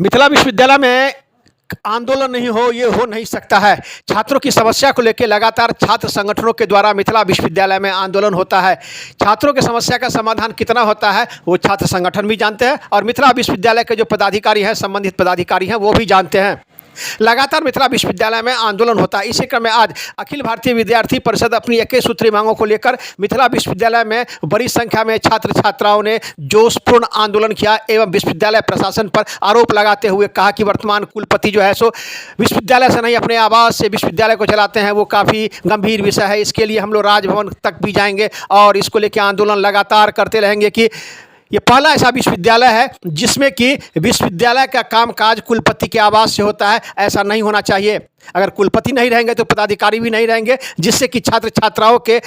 मिथिला विश्वविद्यालय में आंदोलन नहीं हो, ये हो नहीं सकता है। छात्रों की समस्या को लेकर लगातार छात्र संगठनों के द्वारा मिथिला विश्वविद्यालय में आंदोलन होता है। छात्रों की समस्या का समाधान कितना होता है वो छात्र संगठन भी जानते हैं और मिथिला विश्वविद्यालय के जो पदाधिकारी हैं, संबंधित पदाधिकारी हैं, वो भी जानते हैं। लगातार मिथिला विश्वविद्यालय में आंदोलन होता है। इसी क्रम में आज अखिल भारतीय विद्यार्थी परिषद अपनी 21 सूत्री मांगों को लेकर मिथिला विश्वविद्यालय में बड़ी संख्या में छात्र छात्राओं ने जोशपूर्ण आंदोलन किया एवं विश्वविद्यालय प्रशासन पर आरोप लगाते हुए कहा कि वर्तमान कुलपति जो है सो विश्वविद्यालय से नहीं अपने आवास से विश्वविद्यालय को चलाते हैं, वो काफ़ी गंभीर विषय है। इसके लिए हम लोग राजभवन तक भी जाएंगे और इसको लेकर आंदोलन लगातार करते रहेंगे कि ये पहला ऐसा विश्वविद्यालय है जिसमें कि विश्वविद्यालय का कामकाज कुलपति के आवास से होता है। ऐसा नहीं होना चाहिए। अगर कुलपति नहीं रहेंगे तो पदाधिकारी भी नहीं रहेंगे, जिससे कि छात्र छात्राओं के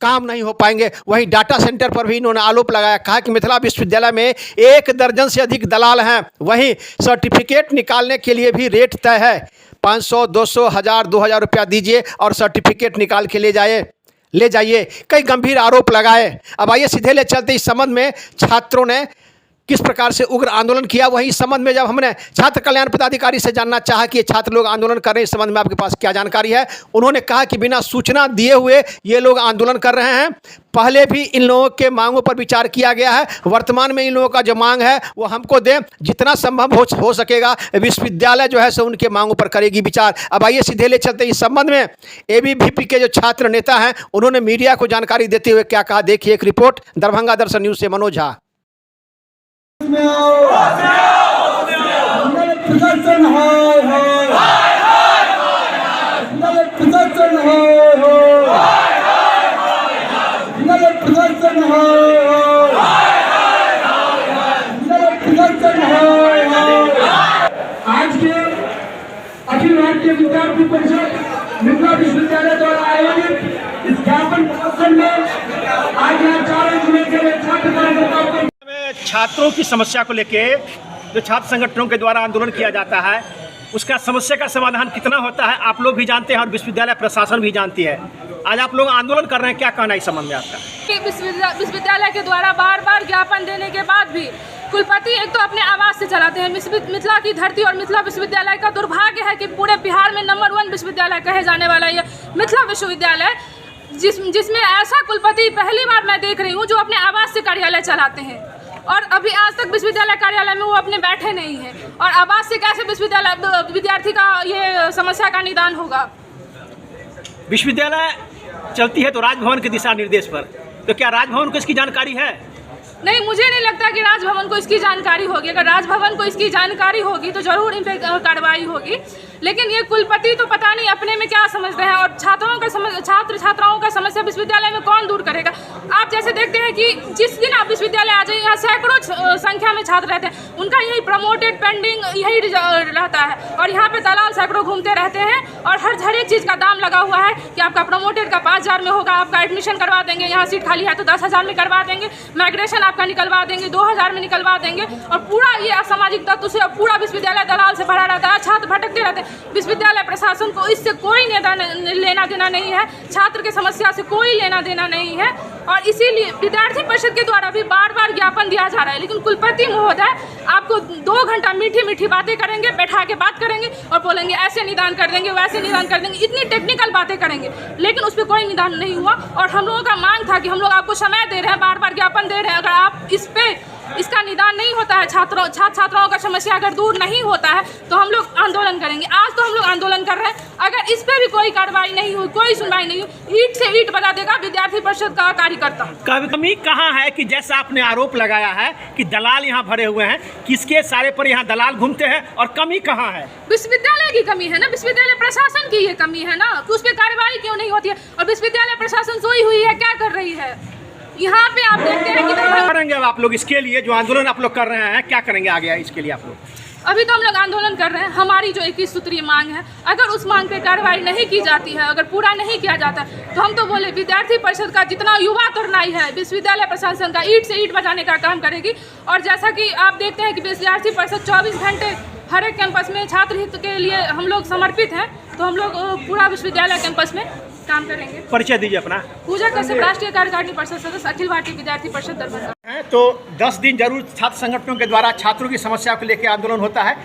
काम नहीं हो पाएंगे। वहीं डाटा सेंटर पर भी इन्होंने आरोप लगाया, कहा कि मिथिला विश्वविद्यालय में 1 दर्जन से अधिक दलाल हैं। वहीं सर्टिफिकेट निकालने के लिए भी रेट तय है। 500, 200, 1000, 2000 रुपया दीजिए और सर्टिफिकेट निकाल के ले जाइए। कई गंभीर आरोप लगाए। अब आइए सीधे ले चलते इस संबंध में छात्रों ने किस प्रकार से उग्र आंदोलन किया। वहीं इस संबंध में जब हमने छात्र कल्याण पदाधिकारी से जानना चाहा कि ये छात्र लोग आंदोलन कर रहे हैं, इस संबंध में आपके पास क्या जानकारी है, उन्होंने कहा कि बिना सूचना दिए हुए ये लोग आंदोलन कर रहे हैं। पहले भी इन लोगों के मांगों पर विचार किया गया है। वर्तमान में इन लोगों का जो मांग है वो हमको दें, जितना संभव हो सकेगा विश्वविद्यालय जो है सो उनके मांगों पर करेगी विचार। अब आइए सीधे ले चलते इस संबंध में एबीवीपी के जो छात्र नेता हैं उन्होंने मीडिया को जानकारी देते हुए क्या कहा, देखिए एक रिपोर्ट दरभंगा दर्शन न्यूज से मनोज झा। आज के अखिल भारतीय विद्यार्थी परिषद मिथिला विश्वविद्यालय द्वारा आयोजित इस ज्ञापन प्रदर्शन में आज यहाँ 4 जिले के छात्र कार्यकर्ताओं को छात्रों की समस्या को लेके जो छात्र संगठनों के द्वारा आंदोलन किया जाता है उसका समस्या का समाधान कितना होता है आप लोग भी जानते हैं और विश्वविद्यालय प्रशासन भी जानती है। आज आप लोग आंदोलन कर रहे हैं, क्या कहना है इस संबंध में आपका? विश्वविद्यालय के द्वारा बार बार ज्ञापन देने के बाद भी कुलपति एक तो अपने आवास से चलाते हैं। मिथिला की धरती और मिथिला विश्वविद्यालय का दुर्भाग्य है कि पूरे बिहार में नंबर 1 विश्वविद्यालय कहे जाने वाला ये मिथिला विश्वविद्यालय, जिसमें ऐसा कुलपति पहली बार मैं देख रही हूँ जो अपने आवास से कार्यालय चलाते हैं और अभी आज तक विश्वविद्यालय कार्यालय में वो अपने बैठे नहीं हैं। और आवास से कैसे विश्वविद्यालय विद्यार्थी का ये समस्या का निदान होगा? विश्वविद्यालय चलती है तो राजभवन के दिशा निर्देश पर, तो क्या राजभवन को इसकी जानकारी है? नहीं, मुझे नहीं लगता कि राजभवन को इसकी जानकारी होगी। अगर राजभवन को इसकी जानकारी होगी तो जरूर इन पर कार्रवाई होगी। लेकिन ये कुलपति तो पता नहीं अपने में क्या समझते हैं और छात्र छात्राओं का समस्या विश्वविद्यालय में कौन दूर करेगा? आप जैसे देखते हैं कि जिस दिन आप विश्वविद्यालय आ जाइए यहाँ सैकड़ों संख्या में छात्र रहते हैं, उनका यही प्रमोटेड पेंडिंग यही रहता है और यहाँ पे दलाल सैकड़ों घूमते रहते हैं और हर एक चीज़ का दाम लगा हुआ है कि आपका प्रमोटेड का 5000 में होगा, आपका एडमिशन करवा देंगे, यहाँ सीट खाली है तो 10,000 में करवा देंगे, माइग्रेशन आपका निकलवा देंगे, 2000 में निकलवा देंगे और पूरा ये असामाजिक तत्व से पूरा विश्वविद्यालय दलाल से भरा रहता है। छात्र भटकते रहते हैं। विश्वविद्यालय प्रशासन को इससे कोई लेना देना नहीं है, छात्र की समस्या से कोई लेना देना नहीं है और इसीलिए विद्यार्थी परिषद के द्वारा भी बार बार ज्ञापन दिया जा रहा है। लेकिन कुलपति महोदय आपको 2 घंटा मीठी मीठी बातें करेंगे, बैठा के बात करेंगे और बोलेंगे ऐसे निदान कर देंगे, वैसे निदान कर देंगे, इतनी टेक्निकल बातें करेंगे, लेकिन उस पर कोई निदान नहीं हुआ। और हम लोगों का मांग था कि हम लोग आपको समय दे रहे हैं, बार बार ज्ञापन दे रहे हैं, अगर आप इसका निदान नहीं होता है, छात्राओं का समस्या अगर दूर नहीं होता है तो हम लोग आंदोलन करेंगे। आज तो हम लोग आंदोलन कर रहे हैं, अगर इस पे भी कोई कार्रवाई नहीं हुई, कोई सुनवाई नहीं हुई, ईंट से ईंट बजा देगा विद्यार्थी परिषद का कार्यकर्ता। कमी कहाँ है कि जैसा आपने आरोप लगाया है कि दलाल यहाँ भरे हुए हैं, किसके सारे पर यहाँ दलाल घूमते हैं और कमी कहाँ है? विश्वविद्यालय की कमी है ना, विश्वविद्यालय प्रशासन की ये कमी है ना, उस पर कार्रवाई क्यों नहीं होती है? और विश्वविद्यालय प्रशासन सोई हुई है, क्या कर रही है? यहाँ पे आप देखते हैं कि क्या करेंगे आप लोग इसके लिए जो आंदोलन आप लोग कर रहे हैं, क्या करेंगे आगे इसके लिए आप लोग? अभी तो हम लोग आंदोलन कर रहे हैं। हमारी जो 21 सूत्रीय मांग है, अगर उस मांग पे कार्रवाई नहीं की जाती है, अगर पूरा नहीं किया जाता है तो हम तो बोले विद्यार्थी परिषद का जितना युवा तरुणाई है विश्वविद्यालय प्रशासन का ईंट से ईंट बजाने का काम करेगी। और जैसा कि आप देखते हैं कि विद्यार्थी परिषद 24 घंटे हर एक कैंपस में छात्र हित के लिए हम लोग समर्पित हैं, तो हम लोग पूरा विश्वविद्यालय कैंपस में काम करेंगे। परिचय दीजिए अपना। पूजा कश्यप, राष्ट्रीय कार्यकारिणी परिषद सदस्य, अखिल भारतीय विद्यार्थी परिषद दरभंगा। तो 10 दिन जरूर छात्र संगठनों के द्वारा छात्रों की समस्या को लेकर आंदोलन होता है।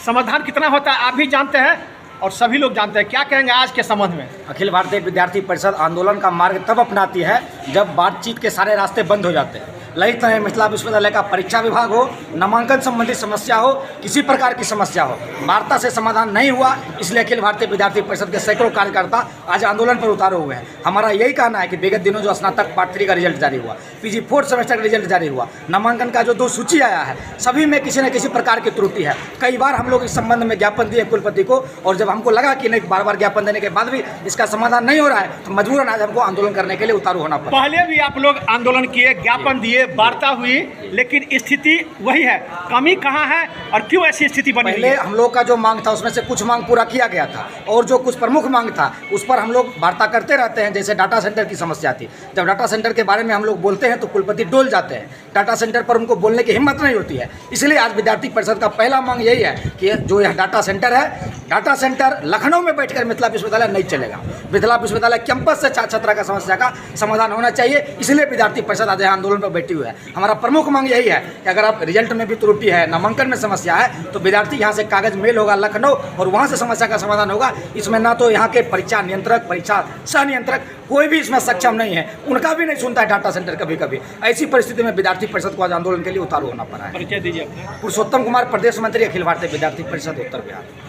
समाधान कितना होता है आप भी जानते हैं और सभी लोग जानते हैं। क्या कहेंगे आज के संबंध में? अखिल भारतीय विद्यार्थी परिषद आंदोलन का मार्ग तब अपनाती है जब बातचीत के सारे रास्ते बंद हो जाते हैं। ललित नारायण मिथिला विश्वविद्यालय का परीक्षा विभाग हो, नामांकन संबंधी समस्या हो, किसी प्रकार की समस्या हो, वार्ता से समाधान नहीं हुआ। इसलिए अखिल भारतीय विद्यार्थी परिषद के सैकड़ों कार्यकर्ता आज आंदोलन पर उतारे हुए हैं। हमारा यही कहना है कि विगत दिनों जो स्नातक पार्ट 3 का रिजल्ट जारी हुआ, PG 4th सेमेस्टर का रिजल्ट जारी हुआ, नामांकन का जो 2 सूची आया है, सभी में किसी न किसी प्रकार की त्रुटि है। कई बार हम लोग इस संबंध में ज्ञापन दिए कुलपति को, और जब हमको लगा कि नहीं, बार ज्ञापन देने के बाद भी इसका समाधान नहीं हो रहा है, तो मजबूरन आज हमको आंदोलन करने के लिए उतारू होना पड़ा। पहले भी आप लोग आंदोलन किए, ज्ञापन दिए, वार्ता हुई, लेकिन स्थिति वही है। कमी कहाँ है और क्यों ऐसी स्थिति बनी? पहले हम लोग का जो मांग था उसमें से कुछ मांग पूरा किया गया था, और जो कुछ प्रमुख मांग था उस पर हम लोग वार्ता करते रहते हैं। जैसे डाटा सेंटर की समस्या थी, जब डाटा सेंटर के बारे में हम लोग बोलते हैं तो कुलपति डोल जाते हैं। डाटा सेंटर पर उनको बोलने की हिम्मत नहीं होती है। इसलिए आज विद्यार्थी परिषद का पहला मांग यही है कि जो यह डाटा सेंटर है, डाटा सेंटर लखनऊ में बैठकर मिथिला विश्वविद्यालय नहीं चलेगा। मिथिला विश्वविद्यालय कैंपस से छात्र छात्रा का समस्या का समाधान होना चाहिए। इसलिए विद्यार्थी परिषद आज आंदोलन पर बैठी हुई है। हमारा प्रमुख मांग यही है कि अगर आप रिजल्ट में भी त्रुटि है, नामांकन में समस्या है, तो विद्यार्थी यहाँ से कागज मेल होगा लखनऊ और वहाँ से समस्या का समाधान होगा। इसमें ना तो यहाँ के परीक्षा नियंत्रक, परीक्षा सह नियंत्रक, कोई भी इसमें सक्षम नहीं है। उनका भी नहीं सुनता है डाटा सेंटर कभी कभी। ऐसी परिस्थिति में विद्यार्थी परिषद को आज आंदोलन के लिए उतारू होना पड़ा है। परिचय दीजिए अपना। पुरुषोत्तम कुमार, प्रदेश मंत्री, अखिल भारतीय विद्यार्थी परिषद उत्तर बिहार।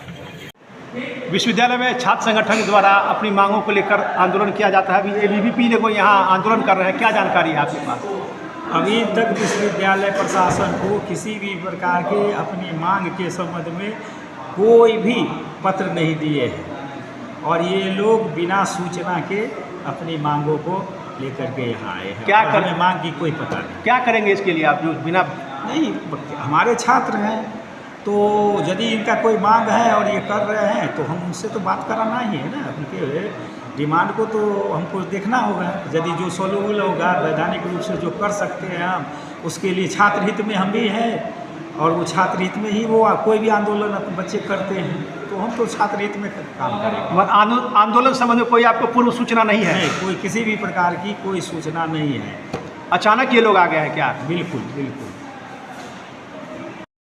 विश्वविद्यालय में छात्र संगठन द्वारा अपनी मांगों को लेकर आंदोलन किया जाता है। अभी ABVP ने कोई यहाँ आंदोलन कर रहे हैं, क्या जानकारी है आपके पास? अभी तक विश्वविद्यालय प्रशासन को किसी भी प्रकार के अपनी मांग के संबंध में कोई भी पत्र नहीं दिए हैं, और ये लोग बिना सूचना के अपनी मांगों को लेकर के यहाँ आए हैं। क्या हमें मांग की कोई पता नहीं। क्या करेंगे इसके लिए आप जो बिना? नहीं, हमारे छात्र हैं, तो यदि इनका कोई मांग है और ये कर रहे हैं तो हम उनसे तो बात कराना ही है ना। उनके डिमांड को तो हमको देखना होगा। यदि जो सोल्यूबल होगा, वैधानिक रूप से जो कर सकते हैं हम, उसके लिए छात्र हित में हम भी हैं, और वो छात्र हित में ही वो कोई भी आंदोलन अपने बच्चे करते हैं, तो हम तो छात्र हित में काम करेंगे। आंदोलन संबंध में कोई आपको पूर्व सूचना नहीं है? नहीं, कोई किसी भी प्रकार की कोई सूचना नहीं है। अचानक ये लोग आ गए हैं क्या? बिल्कुल बिल्कुल।